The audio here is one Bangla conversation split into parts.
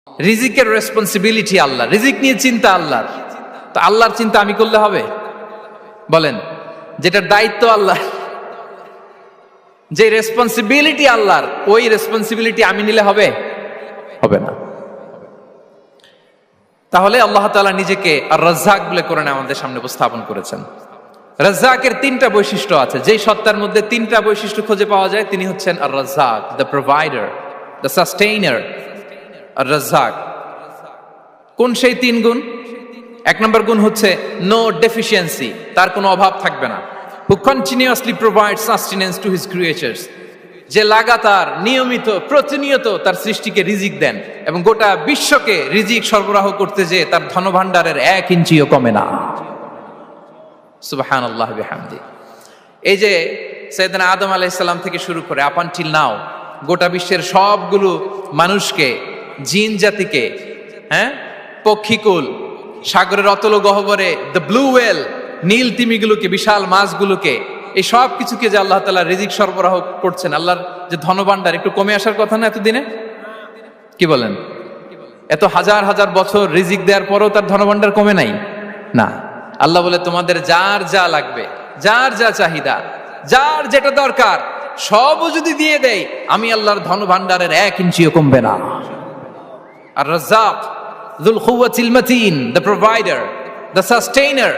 রিজিকের রেসপন্সিবিলিটি আল্লাহ, রিজিক নিয়ে চিন্তা আল্লাহর। তো আল্লাহর চিন্তা আমি করলে হবে? বলেন, যেটার দায়িত্ব আল্লাহ, যে রেসপন্সিবিলিটি আল্লাহর, ওই রেসপন্সিবিলিটি আমি নিলে হবে? হবে না। তাহলে আল্লাহ তাআলা নিজেকে আর রাজ্জাক বলে কোরআনে আমাদের সামনে উপস্থাপন করেছেন। রাজ্জাকের তিনটা বৈশিষ্ট্য আছে, যেই সত্তার মধ্যে তিনটা বৈশিষ্ট্য খুঁজে পাওয়া যায় তিনি হচ্ছেন আর রাজ্জাক, দ্য প্রোভাইডার, দ্য সাস্টেইনার। আর রাজ্জাক কোন সেই তিন গুণ? এক নম্বর গুণ হচ্ছে নো ডেফিসিয়েন্সি, তার কোনো অভাব থাকবে না। হু continuously provide sustenance to his creatures, যে লাগাতার নিয়মিত প্রতিনিয়ত তার সৃষ্টিকে রিজিক দেন এবং গোটা বিশ্বকে রিজিক সরবরাহ করতে যে তার ধনভাণ্ডারের 1 ইঞ্চিও কমে না। সুবহানাল্লাহ বিহামদি। এই যে সাইয়েদনা আদম আলাইহিস সালাম থেকে শুরু করে আপ আনটিল নাও গোটা বিশ্বের সবগুলো মানুষকে, জিন জাতিকে, পক্ষীকুল, সাগরের অতল গহ্বরে দ্য ব্লু ওয়েল, নীল তিমিগুলোকে, বিশাল মাছগুলোকে, এই সব কিছুকে যে আল্লাহ তাআলা রিজিক সরবরাহ করছেন, আল্লাহর যে ধনভাণ্ডার একটু কমে আসার কথা না এতদিনে? কি বলেন? এত হাজার হাজার বছর রিজিক দেওয়ার পরেও তার ধনভাণ্ডার কমে নাই না। আল্লাহ বলে তোমাদের যার যা লাগবে, যার যা চাহিদা, যার যেটা দরকার সবও যদি দিয়ে দেয়, আমি আল্লাহর ধনভাণ্ডারের 1 ইঞ্চিও কমবে না। আর Razzak যুল কুওয়াতিল মাতিন, the provider, the sustainer.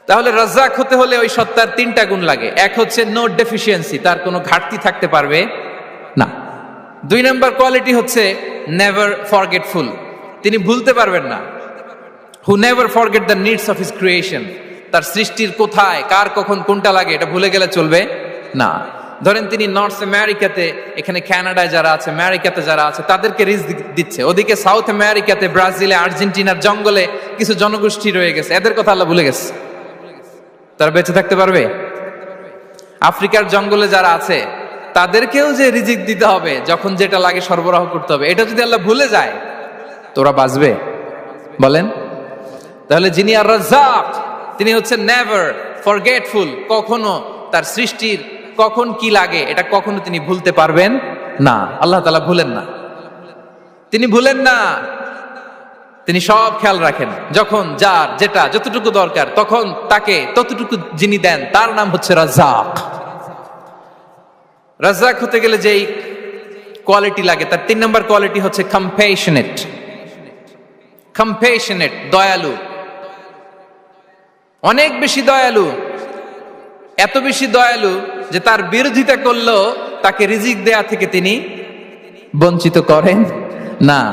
তাহলে রাজ্জাক হতে হলে ওই সত্তার তিনটা গুণ লাগে। এক হচ্ছে নো ডেফিসিয়েন্সি, তার কোনো ঘাটতি থাকতে পারবে না। 2 নম্বর কোয়ালিটি হচ্ছে নেভার ফরগেটফুল, তিনি ভুলতে পারবেন না। Who never forget the needs of his creation, তার সৃষ্টির কোথায় কার কখন কোনটা লাগে এটা ভুলে গেলে চলবে না। ধরেন তিনি নর্থ আমেরিকাতে, এখানে কানাডায় যারা আছে, আমেরিকাতে যারা আছে, তাদেরকে রিজিক দিচ্ছে। ওদিকে সাউথ আমেরিকাতে, ব্রাজিলে, আর্জেন্টিনার জঙ্গলে কিছু জনগোষ্ঠী রয়ে গেছে, এদের কথা আল্লাহ ভুলে গেছে। তারা বেঁচে থাকতে পারবে? আফ্রিকার জঙ্গলে যারা আছে তাদেরকেও যে রিজিক দিতে হবে, যখন যেটা লাগে সরবরাহ করতে হবে, এটা যদি আল্লাহ ভুলে যায় তোরা বাঁচবে? বলেন। তাহলে যিনি আর রাজ্জাক তিনি হচ্ছেন নেভার ফরগেটফুল, কখনো তার সৃষ্টির কখন কি লাগে এটা কখনো তিনি ভুলতে পারবেন না। আল্লাহ তাআলা ভুলেন না, তিনি ভুলেন না, তিনি সব খেয়াল রাখেন। যখন যার যেটা যতটুকু দরকার তখন তাকে ততটুকু যিনি দেন তার নাম হচ্ছে রাজ্জাক। রাজ্জাক হতে গেলে যেই কোয়ালিটি লাগে তার 3 নম্বর কোয়ালিটি হচ্ছে কম্প্যাশনেট। কম্প্যাশনেট, দয়ালু, অনেক বেশি দয়ালু, এত বেশি দয়ালু যে তার বিরোধিতা করলেও তাকে রিজিক দেয়া থেকে তিনি বঞ্চিত করেন না।